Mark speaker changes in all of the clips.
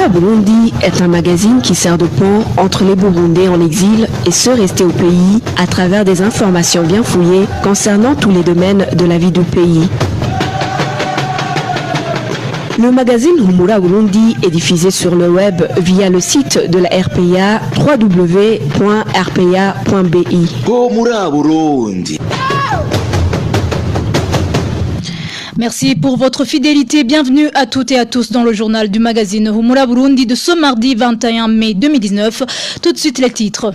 Speaker 1: Humura Burundi est un magazine qui sert de pont entre les Burundais en exil et ceux restés au pays à travers des informations bien fouillées concernant tous les domaines de la vie du pays. Le magazine Humura Burundi est diffusé sur le web via le site de la RPA www.rpa.bi.
Speaker 2: Humura Burundi.
Speaker 3: Merci pour votre fidélité. Bienvenue à toutes et à tous dans le journal du magazine Humura Burundi de ce mardi 21 mai 2019. Tout de suite les titres.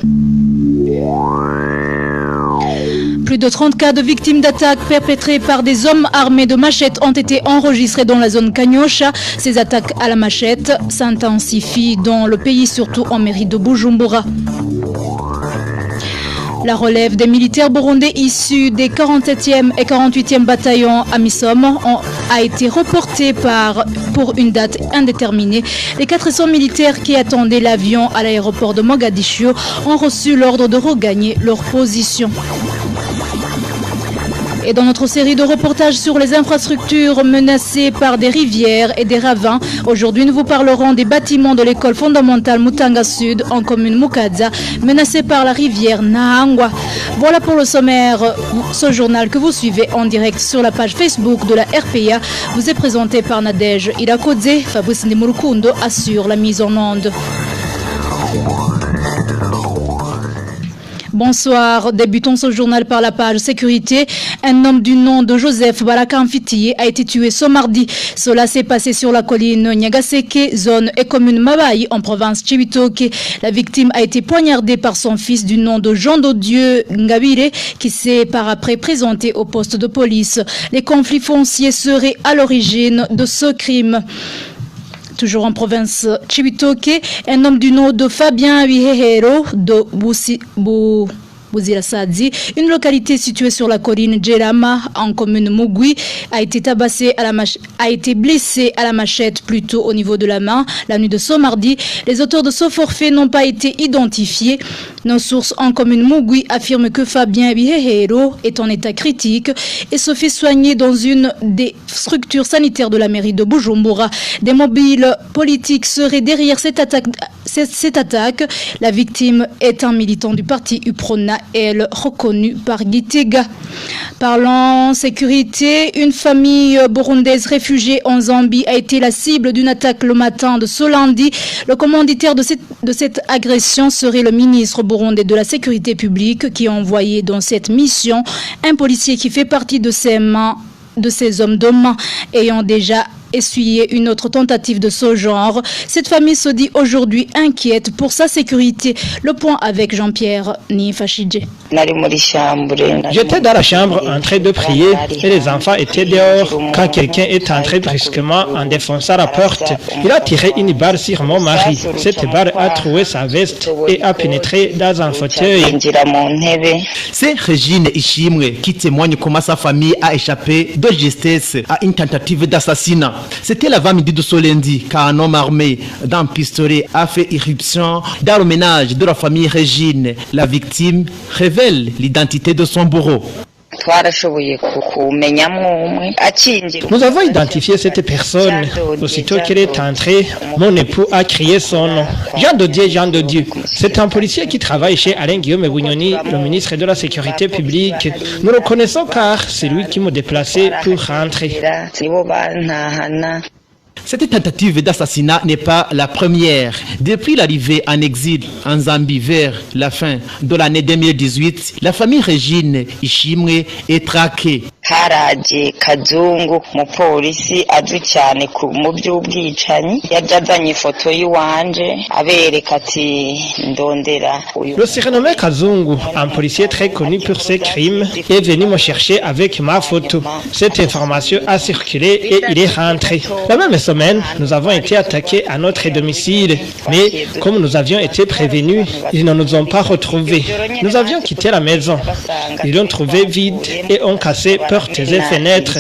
Speaker 3: Plus de 30 cas de victimes d'attaques perpétrées par des hommes armés de machettes ont été enregistrés dans la zone Kanyosha. Ces attaques à la machette s'intensifient dans le pays, surtout en mairie de Bujumbura. La relève des militaires burundais issus des 47e et 48e bataillons AMISOM a été reportée pour une date indéterminée. Les 400 militaires qui attendaient l'avion à l'aéroport de Mogadiscio ont reçu l'ordre de regagner leur position. Et dans notre série de reportages sur les infrastructures menacées par des rivières et des ravins, aujourd'hui nous vous parlerons des bâtiments de l'école fondamentale Mutanga Sud en commune Mukaza, menacés par la rivière Nahangwa. Voilà pour le sommaire. Ce journal que vous suivez en direct sur la page Facebook de la RPA vous est présenté par Nadège Irakodze. Fabrice Ndimurukundo assure la mise en onde. Bonsoir, débutons ce journal par la page sécurité. Un homme du nom de Joseph Barakamfitiye a été tué ce mardi. Cela s'est passé sur la colline Nyagaseke, zone et commune Mabayi en province Chibitoke. La victime a été poignardée par son fils du nom de Jean Dodieu Ngabire qui s'est par après présenté au poste de police. Les conflits fonciers seraient à l'origine de ce crime. Toujours en province Chibitoke, un homme du nom de Fabien Wihehero de Buzirasadzi, une localité située sur la colline Djerama en commune Mugwi, a été blessé à la machette plutôt au niveau de la main la nuit de ce mardi. Les auteurs de ce forfait n'ont pas été identifiés. Nos sources en commune Mugwi affirment que Fabien Wihehero est en état critique et se fait soigner dans une des structures sanitaires de la mairie de Bujumbura. Des mobiles politiques seraient derrière cette attaque. La victime est un militant du parti UPRONA, elle reconnue par Gitega. Parlant sécurité, une famille burundaise réfugiée en Zambie a été la cible d'une attaque le matin de ce lundi. Le commanditaire de cette agression serait le ministre burundais de la sécurité publique qui a envoyé dans cette mission un policier qui fait partie de ces hommes de main ayant déjà essuyé une autre tentative de ce genre. Cette famille se dit aujourd'hui inquiète pour sa sécurité. Le point avec Jean-Pierre Nifachidje.
Speaker 4: J'étais dans la chambre en train de prier et les enfants étaient dehors quand quelqu'un est entré brusquement en défonçant la porte. Il a tiré une balle sur mon mari. Cette balle a troué sa veste et a pénétré dans un fauteuil.
Speaker 5: C'est Régine Ishimwe qui témoigne comment sa famille a échappé de justesse à une tentative d'assassinat. C'était l'avant-midi de ce lundi qu'un homme armé d'un pistolet a fait irruption dans le ménage de la famille Régine. La victime révèle l'identité de son bourreau.
Speaker 4: Nous avons identifié cette personne. Aussitôt qu'elle est entrée, mon époux a crié son nom. Jean Dodieu, Jean Dodieu. C'est un policier qui travaille chez Alain Guillaume Bunyoni, le ministre de la Sécurité publique. Nous le connaissons car c'est lui qui m'a déplacé pour rentrer.
Speaker 5: Cette tentative d'assassinat n'est pas la première. Depuis l'arrivée en exil en Zambie vers la fin de l'année 2018, la famille Régine Ishimwe est traquée.
Speaker 6: haraje Kazungu umupolisi azwi cyane mu by'ubwicanyi yajazanye ifoto yiwanje abereka ati ndondera.
Speaker 4: Le surnommé Kazungu, un policier très connu pour ses crimes, est venu me chercher avec ma photo. Cette information a circulé et il est rentré. La même semaine, nous avons été attaqués à notre domicile, mais comme nous avions été prévenus, ils ne nous ont pas retrouvés. Nous avions quitté la maison. Ils l'ont trouvé vide et ont cassé portes et fenêtres.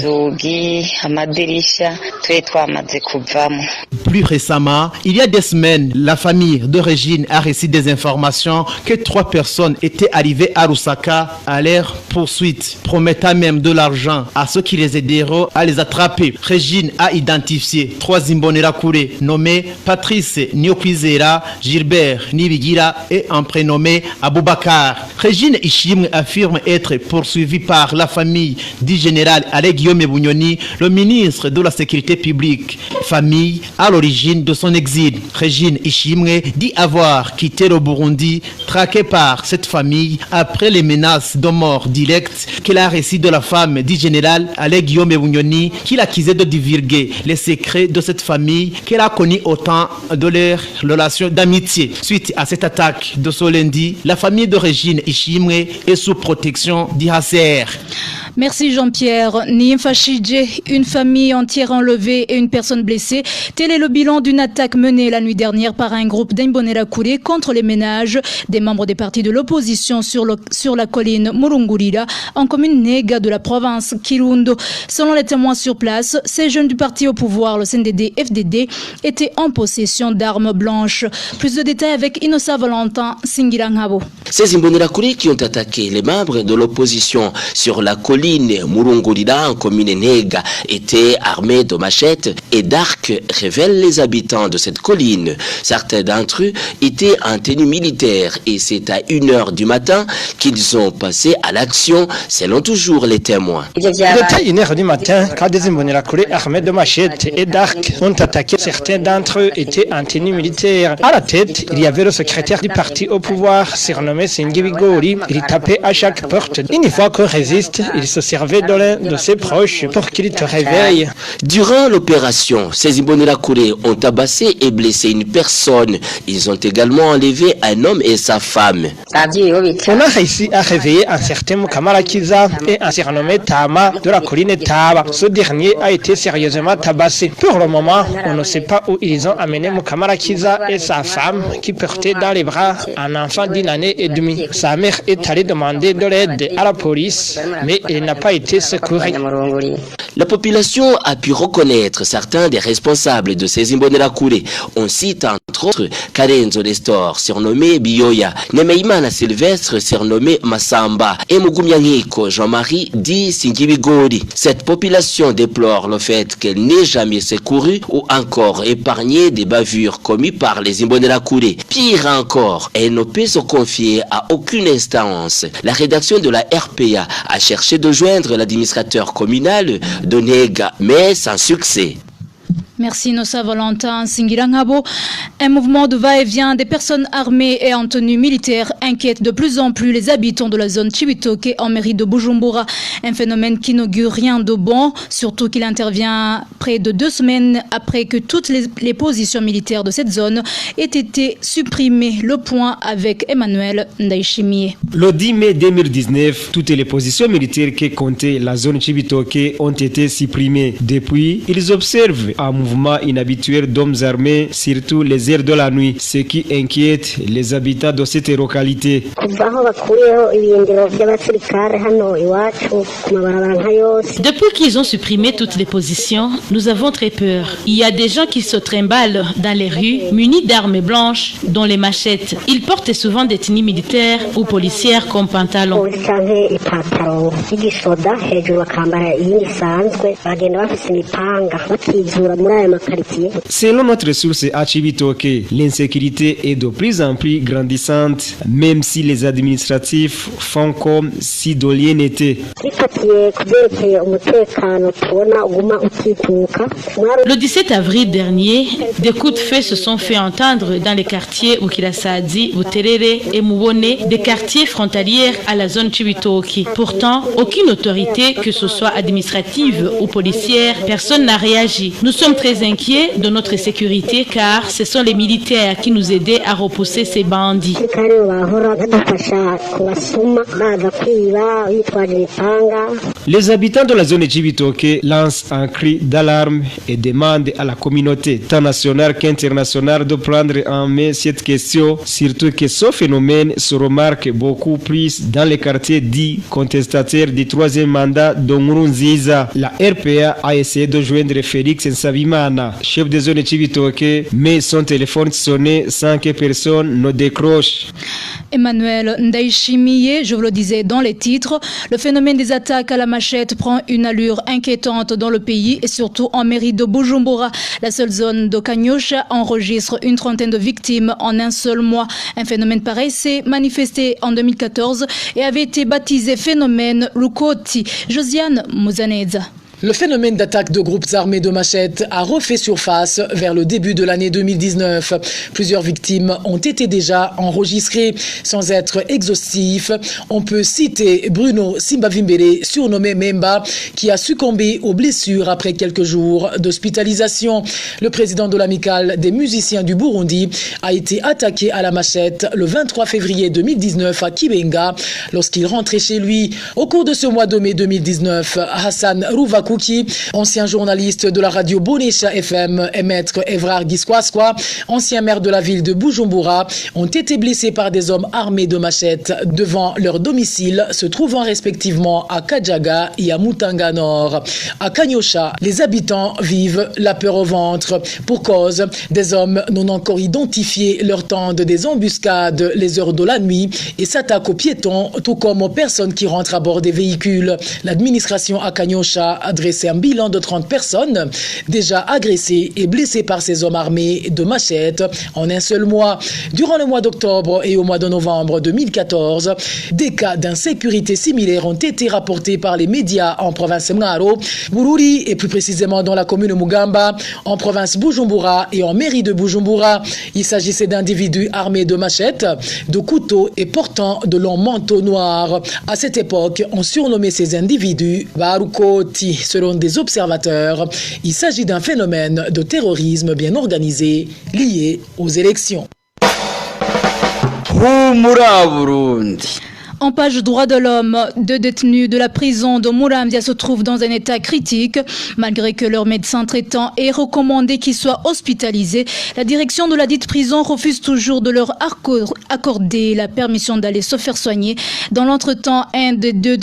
Speaker 5: Plus récemment, il y a des semaines, la famille de Régine a reçu des informations que 3 personnes étaient arrivées à Lusaka à leur poursuite, promettant même de l'argent à ceux qui les aideront à les attraper. Régine a identifié trois Imbonerakure nommés Patrice Niokwizera, Gilbert Nibigira et un prénommé Aboubakar. Régine Ishimwe affirme être poursuivie par la famille du général Alain Guillaume Bunyoni, le ministre de la Sécurité publique, famille à l'origine de son exil. Régine Ishimwe dit avoir quitté le Burundi, traquée par cette famille après les menaces de mort directe qu'elle a reçues de la femme du général Alain Guillaume Bunyoni, qui l'accusait de divulguer les secrets de cette famille qu'elle a connu au temps de leur relation d'amitié. Suite à cette attaque de ce lundi, la famille de Régine Ishimwe est sous protection du HCR.
Speaker 3: Merci Jean-Pierre. Nimfashidje, une famille entière enlevée et une personne blessée. Tel est le bilan d'une attaque menée la nuit dernière par un groupe d'Imbonerakure contre les ménages des membres des partis de l'opposition sur la colline Murungurira, en commune Nega de la province Kirundo. Selon les témoins sur place, ces jeunes du parti au pouvoir, le CNDD-FDD, étaient en possession d'armes blanches. Plus de détails avec Inosa Valentin Singirangabo.
Speaker 2: Ces Imbonerakure qui ont attaqué les membres de l'opposition sur la colline Murungurira en commune Nega étaient armés de machettes et d'arcs, révèlent les habitants de cette colline. Certains d'entre eux étaient en tenue militaire et c'est à 1h du matin qu'ils ont passé à l'action, selon toujours les témoins.
Speaker 4: Il était 1h du matin quand des Imbonerakure armés de machettes et d'arcs ont attaqué. Certains d'entre eux étaient en tenue militaire. À la tête, il y avait le secrétaire du parti au pouvoir, surnommé Singibigori. Il tapait à chaque porte. Une fois qu'on résiste, il se servait de l'un de ses proches pour qu'il te réveille.
Speaker 2: Durant l'opération, ces Imbonerakure ont tabassé et blessé une personne. Ils ont également enlevé un homme et sa femme.
Speaker 4: On a réussi à réveiller un certain Mukamarakiza et un surnommé Tama de la colline Taba. Ce dernier a été sérieusement tabassé. Pour le moment, on ne sait pas où ils ont amené Mukamarakiza et sa femme qui portait dans les bras un enfant d'1 année et demie. Sa mère est allée demander de l'aide à la police, mais il n'a pas été secouru.
Speaker 2: La population a pu reconnaître certains des responsables de ces Imbonerakure. On cite entre autres Karenzo Nestor, surnommé Biyoya, Nemeimana Sylvestre, surnommé Massamba, et Mugumyankiko Jean-Marie, dit Singibigori. Cette population déplore le fait qu'elle n'ait jamais secouru ou encore épargné des bavures commises par les Imbonerakure. Pire encore, elle ne peut se confier à aucune instance. La rédaction de la RPA a cherché de joindre l'administrateur communal de Nega, mais sans succès.
Speaker 3: Merci Nossa Valentin Singirangabo. Un mouvement de va-et-vient des personnes armées et en tenue militaire inquiète de plus en plus les habitants de la zone Chibitoke en mairie de Bujumbura. Un phénomène qui n'augure rien de bon, surtout qu'il intervient près de 2 semaines après que toutes les positions militaires de cette zone aient été supprimées. Le point avec Emmanuel Ndaishimie.
Speaker 7: Le 10 mai 2019, toutes les positions militaires qui comptaient la zone Chibitoke ont été supprimées. Depuis, ils observent un mouvement inhabituel d'hommes armés, surtout les heures de la nuit, ce qui inquiète les habitants de cette localité.
Speaker 8: Depuis qu'ils ont supprimé toutes les positions, nous avons très peur. Il y a des gens qui se trimballent dans les rues, munis d'armes blanches, dont les machettes. Ils portent souvent des tenues militaires ou policières comme pantalons.
Speaker 7: Selon notre source à Chibitoke, l'insécurité est de plus en plus grandissante, même si les administratifs font comme si de rien n'était.
Speaker 8: Le 17 avril dernier, des coups de feu se sont fait entendre dans les quartiers Ukirasadi, Buterere et Mubone, des quartiers frontaliers à la zone Chibitoke. Pourtant, aucune autorité, que ce soit administrative ou policière, personne n'a réagi. Nous sommes très inquiets de notre sécurité car ce sont les militaires qui nous aidaient à repousser ces bandits.
Speaker 7: Les habitants de la zone Chibitoke lancent un cri d'alarme et demandent à la communauté tant nationale qu'internationale de prendre en main cette question, surtout que ce phénomène se remarque beaucoup plus dans les quartiers dits contestataires du 3e mandat de Nkurunziza. La RPA a essayé de joindre Félix Nsabimana, chef de zone Chibitoke, mais son téléphone sonnait sans que personne ne décroche.
Speaker 3: Emmanuel Ndaishimiye, je vous le disais dans les titres, le phénomène des attaques à la machette prend une allure inquiétante dans le pays et surtout en mairie de Bujumbura. La seule zone de Kanyosha enregistre une trentaine de victimes en un seul mois. Un phénomène pareil s'est manifesté en 2014 et avait été baptisé phénomène Lukoti. Josiane Mouzaneza.
Speaker 9: Le phénomène d'attaque de groupes armés de machettes a refait surface vers le début de l'année 2019. Plusieurs victimes ont été déjà enregistrées. Sans être exhaustif, on peut citer Bruno Simbavimbele, surnommé Memba, qui a succombé aux blessures après quelques jours d'hospitalisation. Le président de l'amicale des musiciens du Burundi a été attaqué à la machette le 23 février 2019 à Kibenga lorsqu'il rentrait chez lui. Au cours de ce mois de mai 2019, Hassan Rouvakou, ancien journaliste de la radio Bonesha FM, et maître Evrard Giskwaswa, ancien maire de la ville de Bujumbura, ont été blessés par des hommes armés de machettes devant leur domicile, se trouvant respectivement à Kajaga et à Mutanga Nord. À Kanyosha, les habitants vivent la peur au ventre. Pour cause, des hommes non encore identifiés leur tendent des embuscades les heures de la nuit et s'attaquent aux piétons, tout comme aux personnes qui rentrent à bord des véhicules. L'administration à Kanyosha a dressé un bilan de 30 personnes déjà agressées et blessées par ces hommes armés de machettes en un seul mois. Durant le mois d'octobre et au mois de novembre 2014, des cas d'insécurité similaires ont été rapportés par les médias en province Mwaro, Bururi et plus précisément dans la commune Mugamba, en province Bujumbura et en mairie de Bujumbura. Il s'agissait d'individus armés de machettes, de couteaux et portant de longs manteaux noirs. À cette époque, on surnommait ces individus Barukoti. Selon des observateurs, il s'agit d'un phénomène de terrorisme bien organisé lié aux élections.
Speaker 3: En page droit de l'homme, 2 détenus de la prison de Muramvya se trouvent dans un état critique. Malgré que leur médecin traitant ait recommandé qu'ils soient hospitalisés, la direction de la dite prison refuse toujours de leur accorder la permission d'aller se faire soigner. Dans l'entretemps, un des 2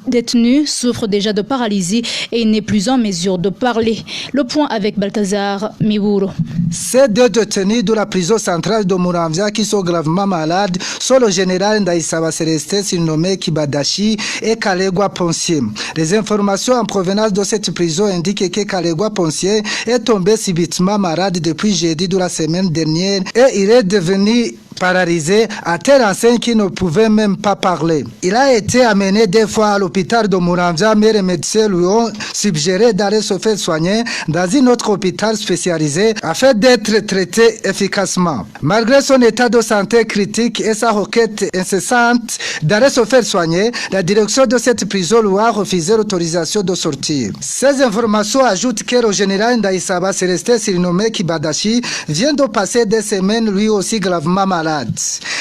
Speaker 3: détenus souffre déjà de paralysie et il n'est plus en mesure de parler. Le point avec Balthazar Miburo.
Speaker 10: Ces 2 détenus de la prison centrale de Muramvya qui sont gravement malades sont le général Ndaïsaba Célestin, surnommé Kibadashi, et Kalegwa Poncier. Les informations en provenance de cette prison indiquent que Kalegwa Poncier est tombé subitement malade depuis jeudi de la semaine dernière et il est devenu paralysé à telle enseigne qu'il ne pouvait même pas parler. Il a été amené 2 fois à l'hôpital de Muramvya, mais les médecins lui ont suggéré d'aller se faire soigner dans un autre hôpital spécialisé afin d'être traité efficacement. Malgré son état de santé critique et sa requête incessante d'aller se faire soigner, la direction de cette prison lui a refusé l'autorisation de sortir. Ces informations ajoutent que le général Ndaïsaba Célestin, surnommé Kibadashi, vient de passer des semaines lui aussi gravement malade.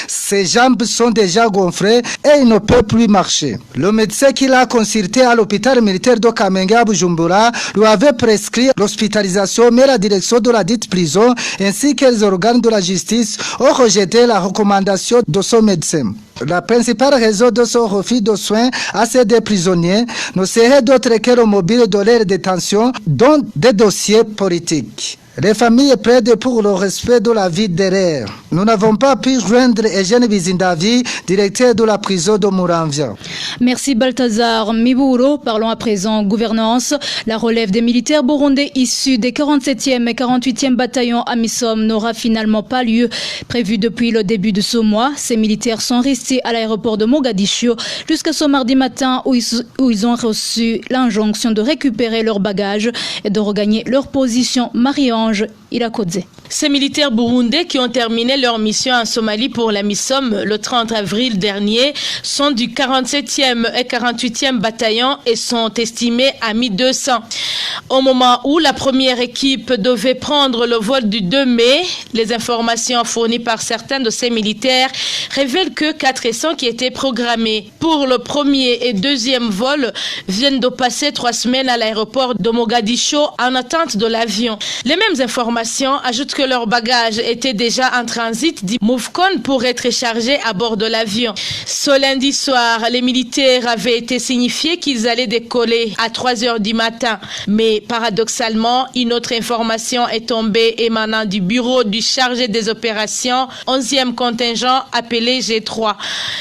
Speaker 10: Ses jambes sont déjà gonflées et il ne peut plus marcher. Le médecin qu'il a consulté à l'hôpital militaire de Kamenge à Bujumbura lui avait prescrit l'hospitalisation, mais la direction de la dite prison ainsi que les organes de la justice ont rejeté la recommandation de son médecin. La principale raison de son refus de soins à ces 2 prisonniers ne serait d'autre que le mobile de leur détention, dont des dossiers politiques. Les familles plaident pour le respect de la vie derrière. Nous n'avons pas pu joindre Eugène Bizindavi, directeur de la prison de Muramvya.
Speaker 3: Merci Balthazar Miburo. Parlons à présent gouvernance. La relève des militaires burundais issus des 47e et 48e bataillons Amisom n'aura finalement pas lieu. Prévu depuis le début de ce mois, ces militaires sont restés à l'aéroport de Mogadiscio jusqu'à ce mardi matin où ils ont reçu l'injonction de récupérer leurs bagages et de regagner leur position. Marie-Ange Irakodze.
Speaker 8: Ces militaires burundais qui ont terminé leur mission en Somalie pour la MISOM le 30 avril dernier sont du 47e et 48e bataillon et sont estimés à 1200. Au moment où la première équipe devait prendre le vol du 2 mai, les informations fournies par certains de ces militaires révèlent que 400 qui étaient programmés pour le premier et deuxième vol viennent de passer 3 semaines à l'aéroport de Mogadiscio en attente de l'avion. Les mêmes informations informations ajoutent que leurs bagages étaient déjà en transit du Mouvcon pour être chargés à bord de l'avion. Ce lundi soir, les militaires avaient été signifiés qu'ils allaient décoller à 3h du matin. Mais paradoxalement, une autre information est tombée émanant du bureau du chargé des opérations 11e contingent appelé G3.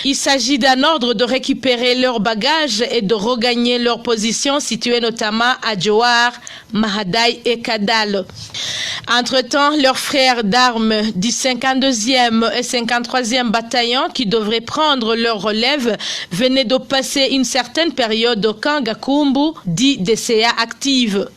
Speaker 8: Il s'agit d'un ordre de récupérer leurs bagages et de regagner leur position située notamment à Djouar, Mahadaï et Kadal. Entre-temps, leurs frères d'armes du 52e et 53e bataillon qui devraient prendre leur relève venaient de passer une certaine période au camp Gakumbu, dit DCA active.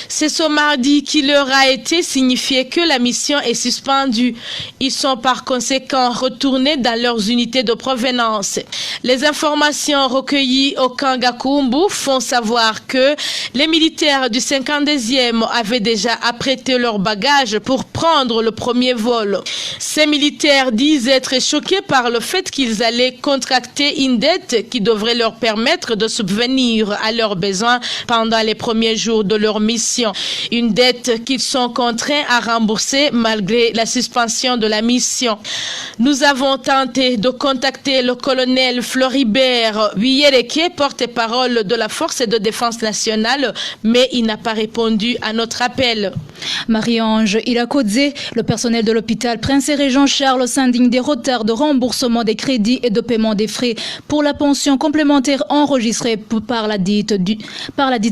Speaker 8: C'est ce mardi qu'il leur a été signifié que la mission est suspendue. Ils sont par conséquent retournés dans leurs unités de provenance. Les informations recueillies au camp Gakumbu font savoir que les militaires du 52e avaient déjà apprêté leurs bagages pour prendre le premier vol. Ces militaires disent être choqués par le fait qu'ils allaient contracter une dette qui devrait leur permettre de subvenir à leurs besoins pendant les premiers jours de leur mission. Une dette qu'ils sont contraints à rembourser malgré la suspension de la mission. Nous avons tenté de contacter le colonel Floribert Wiyereke, porte-parole de la Force de défense nationale, mais il n'a pas répondu à notre appel.
Speaker 3: Marie-Ange Irakodze, le personnel de l'hôpital Prince et Régent Charles s'indigne des retards de remboursement des crédits et de paiement des frais pour la pension complémentaire enregistrée par la dite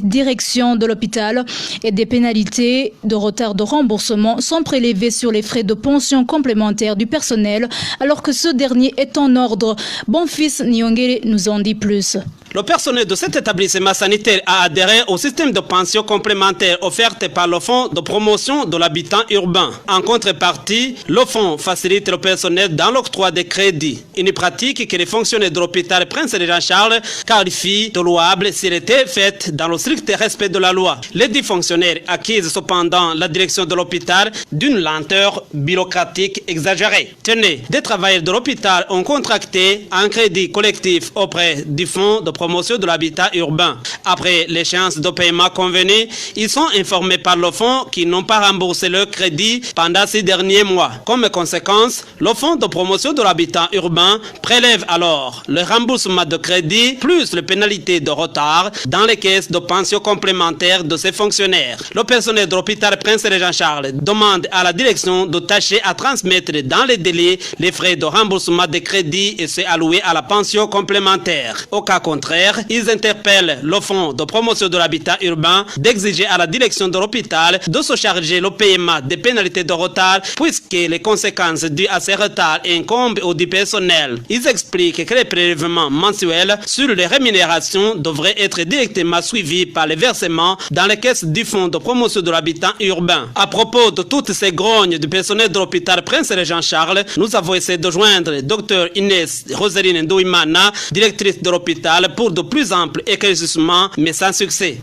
Speaker 3: direction de l'hôpital et des pénalités de retard de remboursement sont prélevées sur les frais de pension complémentaire du personnel alors que ce dernier est en ordre. Bonfils Nyongere nous en dit plus.
Speaker 11: Le personnel de cet établissement sanitaire a adhéré au système de pension complémentaire offert par le Fonds de promotion de l'habitat urbain. En contrepartie, le fonds facilite le personnel dans l'octroi des crédits. Une pratique que les fonctionnaires de l'hôpital Prince et Régent Charles qualifient de louable s'il était faite dans le strict respect de la loi. Les 10 fonctionnaires accusent cependant la direction de l'hôpital d'une lenteur bureaucratique exagérée. Tenez, des travailleurs de l'hôpital ont contracté un crédit collectif auprès du Fonds de promotion de l'habitat urbain. Après l'échéance de paiement convenue, ils sont informés par le fonds qu'ils n'ont pas remboursé leur crédit pendant ces derniers mois. Comme conséquence, le fonds de promotion de l'habitat urbain prélève alors le remboursement de crédit plus les pénalités de retard dans les caisses de pension complémentaire de ces fonctionnaires. Le personnel de l'hôpital Prince et Régent Charles demande à la direction de tâcher à transmettre dans les délais les frais de remboursement des crédits et c'est alloué à la pension complémentaire. Au cas contraire, ils interpellent le fonds de promotion de l'habitat urbain d'exiger à la direction de l'hôpital de se charger le paiement des pénalités de retard puisque les conséquences dues à ces retards incombent au du personnel. Ils expliquent que les prélèvements mensuels sur les rémunérations devraient être directement suivis par les versements dans les caisses du fonds de promotion de l'habitat urbain. À propos de toutes ces grognes du personnel de l'hôpital Prince et Régent Charles, nous avons essayé de joindre Dr Inès Roseline Ndouimana, directrice de l'hôpital, pour de plus amples éclaircissements, mais sans succès.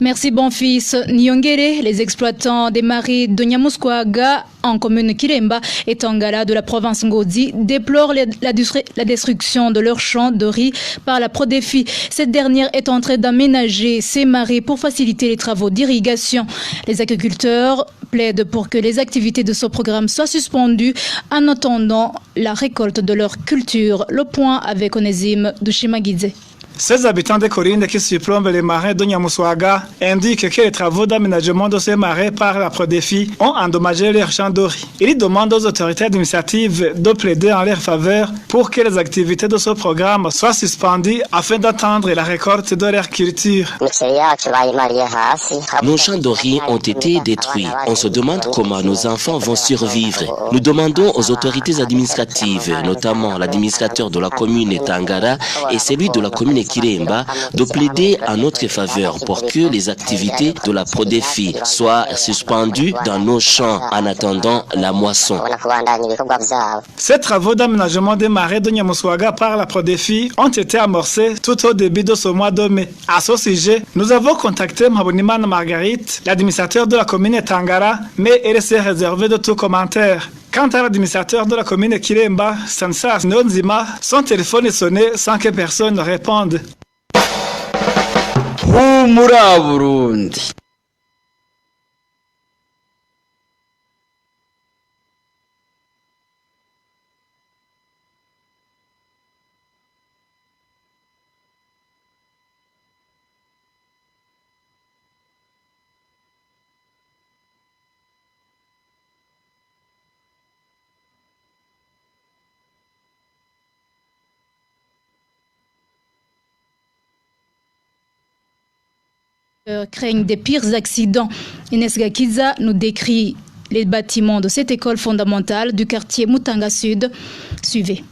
Speaker 3: Merci Bonfils Nyongere. Les exploitants des marais de Nyamuskwaga en commune Kiremba et Tangala de la province Ngodi déplorent la destruction de leurs champs de riz par la Prodéfi. Cette dernière est en train d'aménager ces marais pour faciliter les travaux d'irrigation. Les agriculteurs plaident pour que les activités de ce programme soient suspendues en attendant la récolte de leur culture. Le point avec Onésime de Shimagidze.
Speaker 12: Ces habitants des collines qui surplombent les marais de Nyamuskwaga indiquent que les travaux d'aménagement de ces marais par la Prodéfi ont endommagé leurs champs de riz. Ils demandent aux autorités administratives de plaider en leur faveur pour que les activités de ce programme soient suspendues afin d'attendre la récolte de leur culture.
Speaker 2: Nos champs de riz ont été détruits. On se demande comment nos enfants vont survivre. Nous demandons aux autorités administratives, notamment l'administrateur de la commune Tangara et celui de la commune Kiremba, de plaider en notre faveur pour que les activités de la Prodéfi soient suspendues dans nos champs en attendant la moisson.
Speaker 12: Ces travaux d'aménagement des marais de Nyamuskwaga par la Prodéfi ont été amorcés tout au début de ce mois de mai. À ce sujet, nous avons contacté Mabunimana Marguerite, l'administrateur de la commune Tangara, mais elle s'est réservée de tout commentaire. Quant à l'administrateur de la commune Kiremba, Sansas Nonzima, son téléphone est sonné sans que personne ne réponde.
Speaker 3: Craignent des pires accidents. Inès Gakiza nous décrit les bâtiments de cette école fondamentale du quartier Mutanga Sud. Suivez.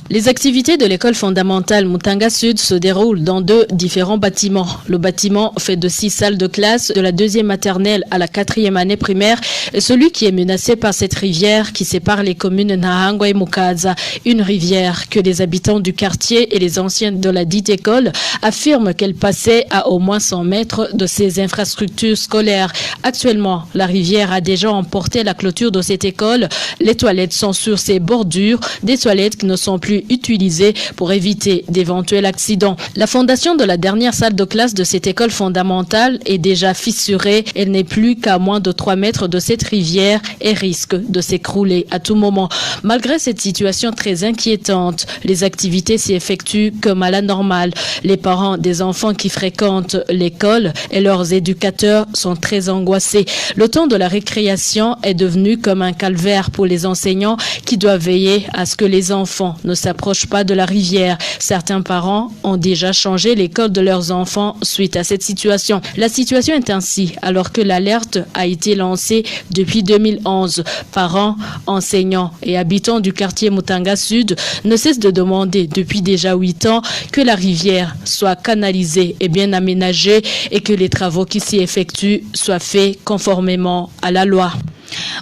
Speaker 13: Les activités de l'école fondamentale Mutanga Sud se déroulent dans 2 différents bâtiments. Le bâtiment fait de 6 salles de classe de la 2e maternelle à la 4e année primaire est celui qui est menacé par cette rivière qui sépare les communes Nahangwa et Mukaza. Une rivière que les habitants du quartier et les anciens de la dite école affirment qu'elle passait à au moins 100 mètres de ses infrastructures scolaires. Actuellement, la rivière a déjà emporté la clôture de cette école. Les toilettes sont sur ses bordures, des toilettes qui ne sont plus utilisées pour éviter d'éventuels accidents. La fondation de la dernière salle de classe de cette école fondamentale est déjà fissurée. Elle n'est plus qu'à moins de 3 mètres de cette rivière et risque de s'écrouler à tout moment. Malgré cette situation très inquiétante, les activités s'y effectuent comme à la normale. Les parents des enfants qui fréquentent l'école et leurs éducateurs sont très angoissés. Le temps de la récréation est devenu comme un calvaire pour les enseignants qui doivent veiller à ce que les enfants ne s'approchent pas de la rivière. Certains parents ont déjà changé l'école de leurs enfants suite à cette situation. La situation est ainsi alors que l'alerte a été lancée depuis 2011. Parents, enseignants et habitants du quartier Mutanga Sud ne cessent de demander depuis déjà 8 ans que la rivière soit canalisée et bien aménagée et que les travaux qui s'y effectuent soient faits conformément à la loi.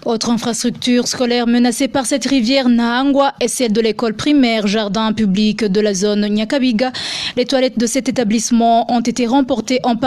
Speaker 3: Autre infrastructure scolaire menacée par cette rivière Nahangwa est celle de l'école primaire jardin public de la zone Nyakabiga. Les toilettes de cet établissement ont été remportées en partie